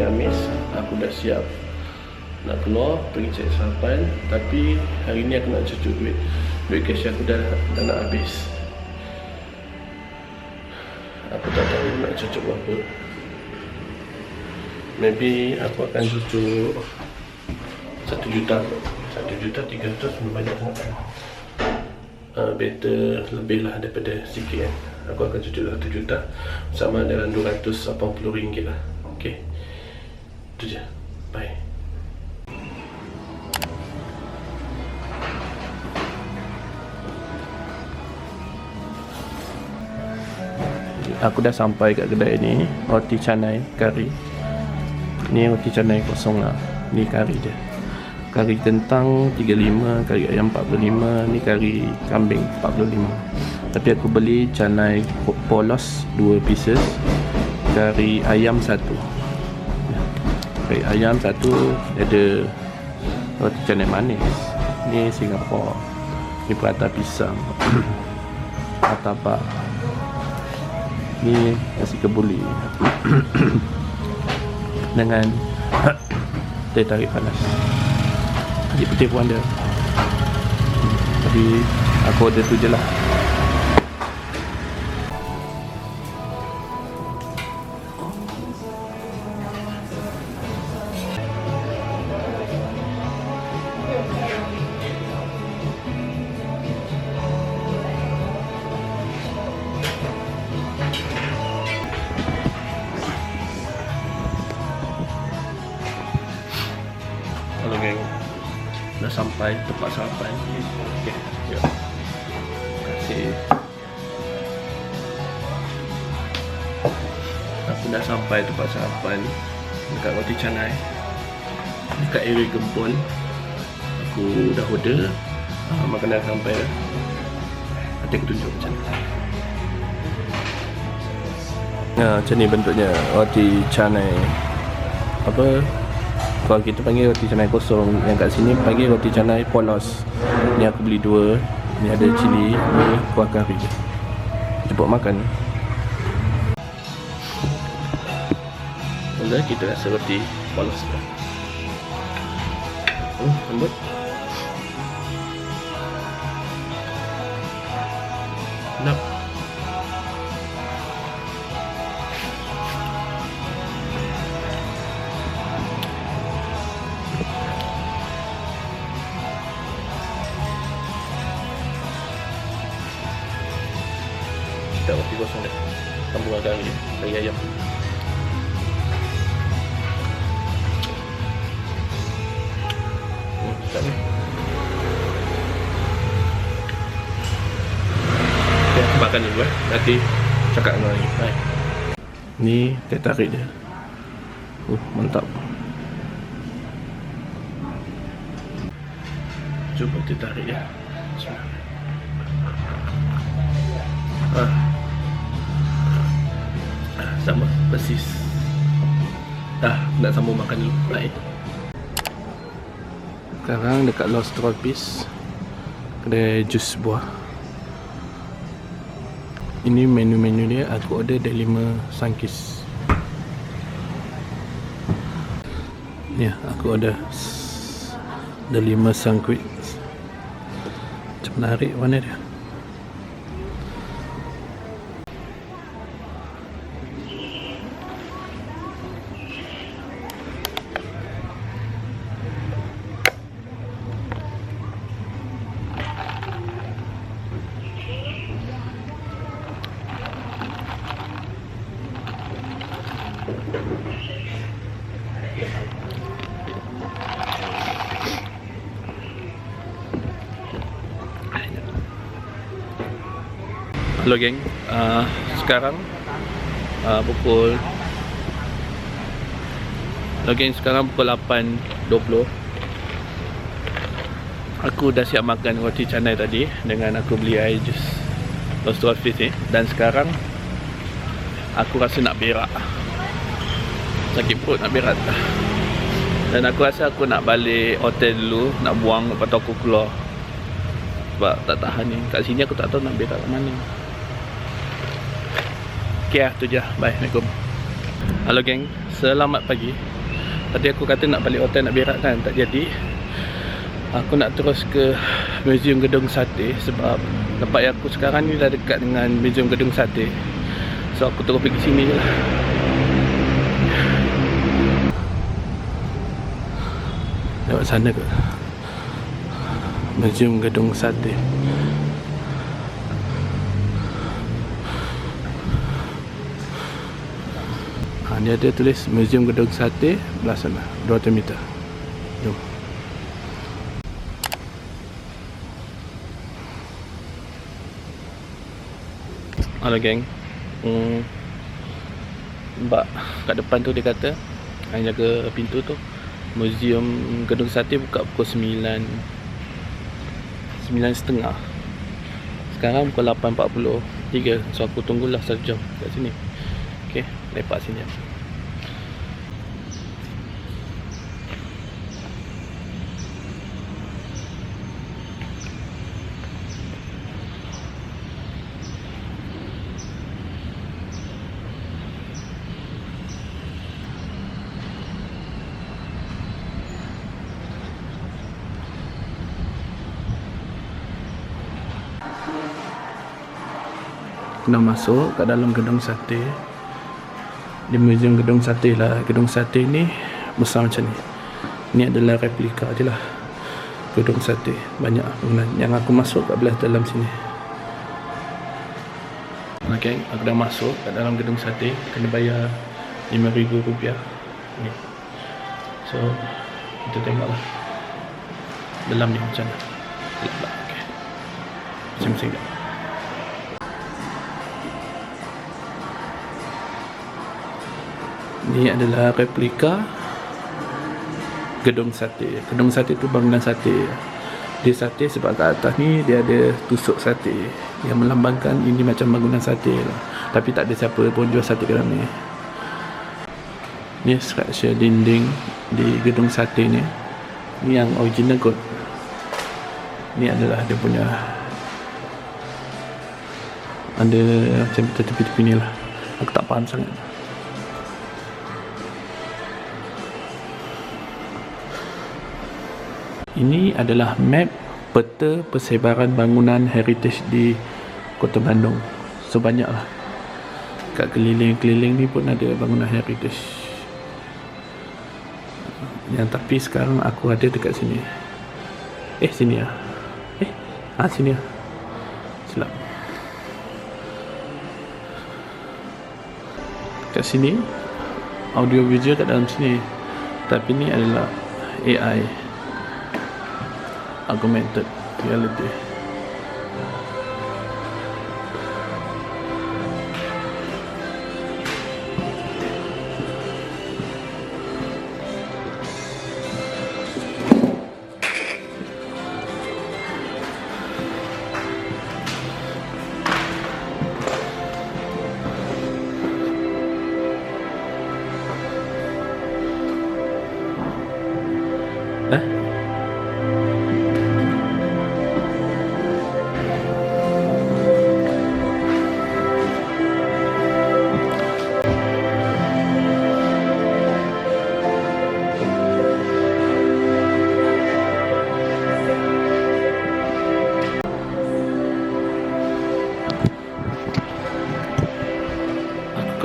Khamis aku dah siap nak keluar pergi cari sarapan, tapi hari ni aku nak cucuk duit cash aku dah nak habis. Aku tak tahu nak cucuk berapa. Maybe aku akan cucuk 1 juta. 1,300,000 sebelum banyak sangat. Better lebih lah daripada sikit kan. Aku akan cucuk 1 juta sama dalam RM280 lah. Okay, itu je. Bye. Aku dah sampai kat kedai ni, roti canai kari. Ni roti canai kosong lah. Ni kari dia. Kari kentang 35, kari ayam 45, ni kari kambing 45. Tapi aku beli canai polos 2 pieces, kari ayam 1. Kari ayam 1 ada roti canai manis. Ni Singapura. Ni prata pisang. Martabak. Ni nasi kebuli dengan teh tarik panas. Nasi putih pun ada. Tapi aku order tu je lah. Halo geng, dah sampai tempat sarapan. Okay, yuk. Terima kasih. Aku dah sampai tempat sarapan dekat roti canai, dekat area Gempol. Aku dah order. Makanan sampai dah. Nanti aku tunjuk macam mana. Macam ni bentuknya roti canai. Apa? Kalau kita panggil roti canai kosong, yang kat sini panggil roti canai polos. Ni aku beli 2. Ni ada cili, ni kuah kari je. Cepat makan. Mula kita rasa roti polos dah. Lembut. Nak. Kita roti kosong dah. Sambungan kari ayam. Sedap ni. Okay, aku makan dulu nanti cakap dengan lagi. Bye. Ni teh tarik dia. Mantap. Cuba teh tarik dia. Sama persis. Nak sambung makan dulu. Baik. Sekarang dekat Lost Tropics, kedai jus buah. Ini menu-menu dia. Aku order dah 5 sangkis. Ya, aku order dah 5 sangkis. Macam menarik warna dia. Halo geng, sekarang pukul 8.20. Aku dah siap makan roti canai tadi dengan aku beli air jus Lost Tropics ni. Dan sekarang aku rasa nak berak. Sakit perut nak berak. Dan aku rasa aku nak balik hotel dulu, nak buang, lepas tu aku keluar. Sebab tak tahan ni. Kat sini aku tak tahu nak berak ke mana. Okay lah, tu je. Bye. Assalamualaikum. Halo geng, selamat pagi. Tadi aku kata nak balik hotel nak berak kan, tak jadi. Aku nak terus ke Museum Gedung Sate sebab tempat yang aku sekarang ni dah dekat dengan Museum Gedung Sate. So aku terus pergi sini je lah. Lewat sana ke Museum Gedung Sate. Dia ada tulis Museum Gedung Sate belah sana, 200 meter. Jom. Halo geng. Mbak kat depan tu dia kata yang jaga pintu tu, Museum Gedung Sate buka pukul 9.30. Sekarang pukul 8.43. So aku tunggulah 1 jam kat sini. Okay, lepak sini. Nak masuk kat dalam gedung sate. Di Museum Gedung Sate lah. Gedung sate ni besar macam ni. Ni adalah replika je lah gedung sate. Banyak bangunan. Yang aku masuk kat belah dalam sini. Okay, aku dah masuk kat dalam gedung sate. Kena bayar RM5,000 ni. So kita tengoklah dalam ni macam mana. Okay, masing-masing dah. Ni adalah replika gedung sate. Gedung sate tu bangunan sate. Dia sate sebab kat atas ni dia ada tusuk sate yang melambangkan ini macam bangunan sate lah. Tapi tak ada siapa pun jual sate dalam ni. Ni structure dinding di gedung sate ni. Ni yang original kot. Ni adalah dia punya ada macam tepi-tepi ni lah. Aku tak faham sangat. Ini adalah map peta persebaran bangunan heritage di Kota Bandung. So banyak lah. Kat keliling-keliling ni pun ada bangunan heritage. Yang tapi sekarang aku ada dekat sini. Sini lah. Sini lah. Silap. Kat sini audio visual kat dalam sini. Tapi ni adalah AI, augmented reality.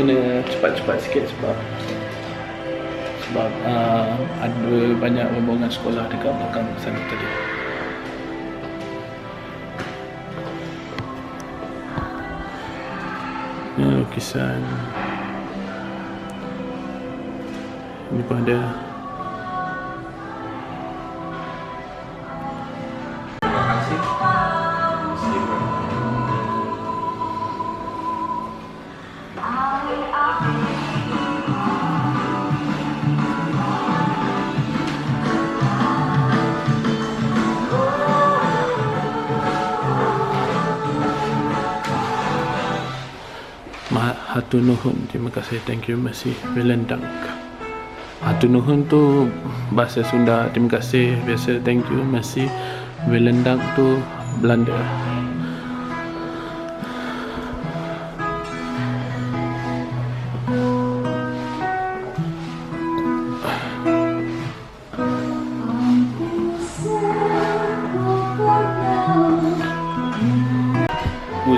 Kena cepat-cepat sikit sebab ada banyak rombongan sekolah dekat belakang sana tadi. Ini lukisan. Ini pun ada. Hatur nuhun, terima kasih, thank you, masih vielen dank. Hatur nuhun tu bahasa Sunda, terima kasih, biasa thank you, masih. Vielen dank tu Belanda.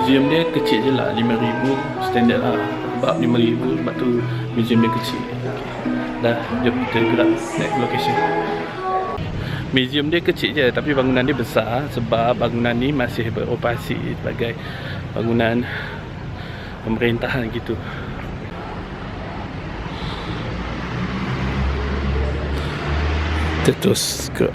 museum dia kecil je lah, 5,000 standard lah. Sebab 5,000 sebab tu museum dia kecil. Dah, jom kita gerak next location. Museum dia kecil je tapi bangunan dia besar sebab bangunan ni masih beroperasi sebagai bangunan pemerintahan gitu. Terus ke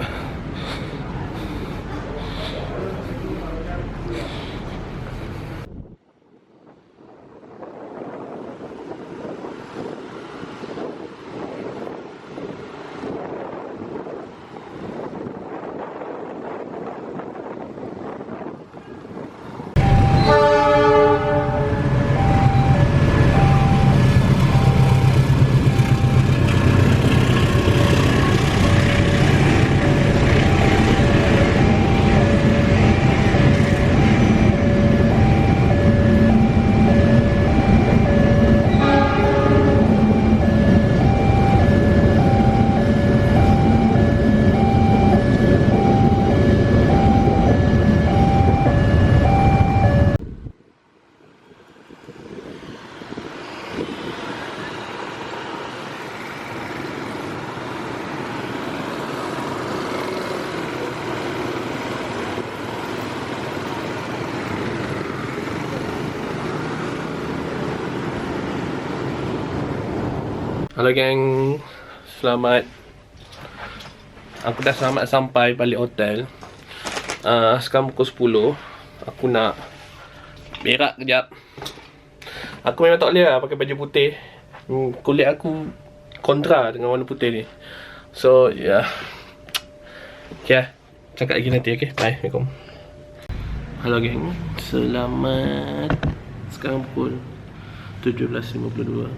Halo geng, selamat. Aku dah selamat sampai balik hotel. Sekarang pukul 10. Aku nak berak kejap. Aku memang tak boleh lah pakai baju putih. Kulit aku kontra dengan warna putih ni. So ya, okay, cakap lagi nanti. Okay, bye. Assalamualaikum. Halo geng, selamat. Sekarang pukul 17.52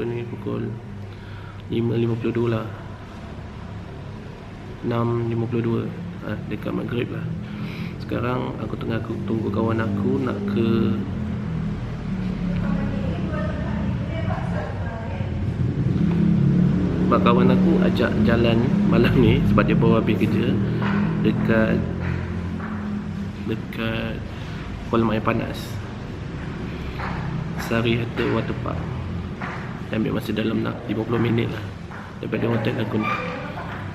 ni pukul 5.52 lah, 6.52 dekat maghrib lah. Sekarang aku tengah tunggu kawan aku nak ke sebab kawan aku ajak jalan malam ni sebab dia baru habis kerja dekat kolam air panas Sari Harta Waterpark. Dia ambil masa dalam 50 minit lah daripada hotel aku ni.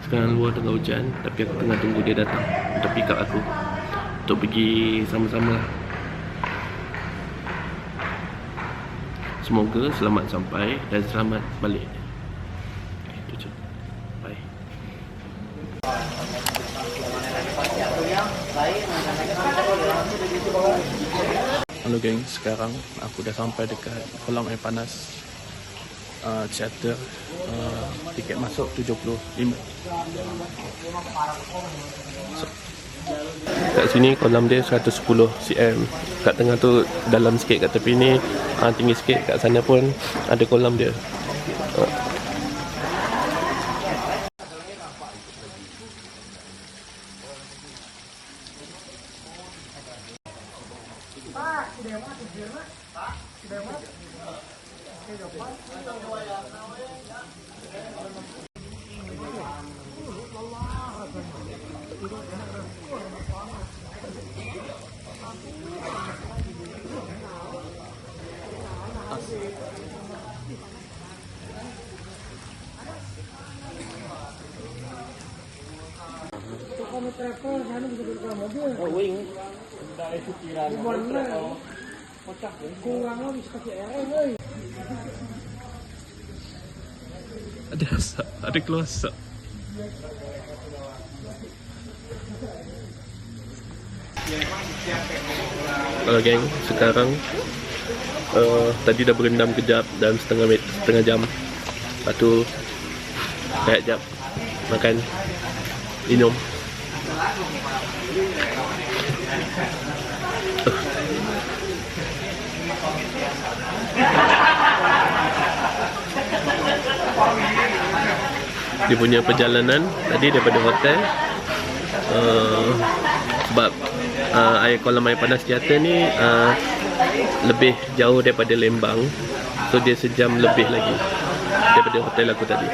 Sekarang luar tengah hujan tapi aku tengah tunggu dia datang untuk pick up aku untuk pergi sama-sama lah. Semoga selamat sampai dan selamat balik. Itu je. Bye. Halo geng, sekarang aku dah sampai dekat kolam air panas charter. Tiket masuk 75. Kat sini kolam dia 110 cm. Kat tengah tu dalam sikit, kat tepi ni tinggi sikit. Kat sana pun ada kolam dia. Ada asap, ada keluar asap. Halo geng, sekarang tadi dah berendam kejap dalam setengah jam. Lepas tu rehat jap, makan, minum. Dia punya perjalanan tadi daripada hotel sebab air kolam air panas Jakarta ni lebih jauh daripada Lembang, so dia sejam lebih lagi daripada hotel aku tadi.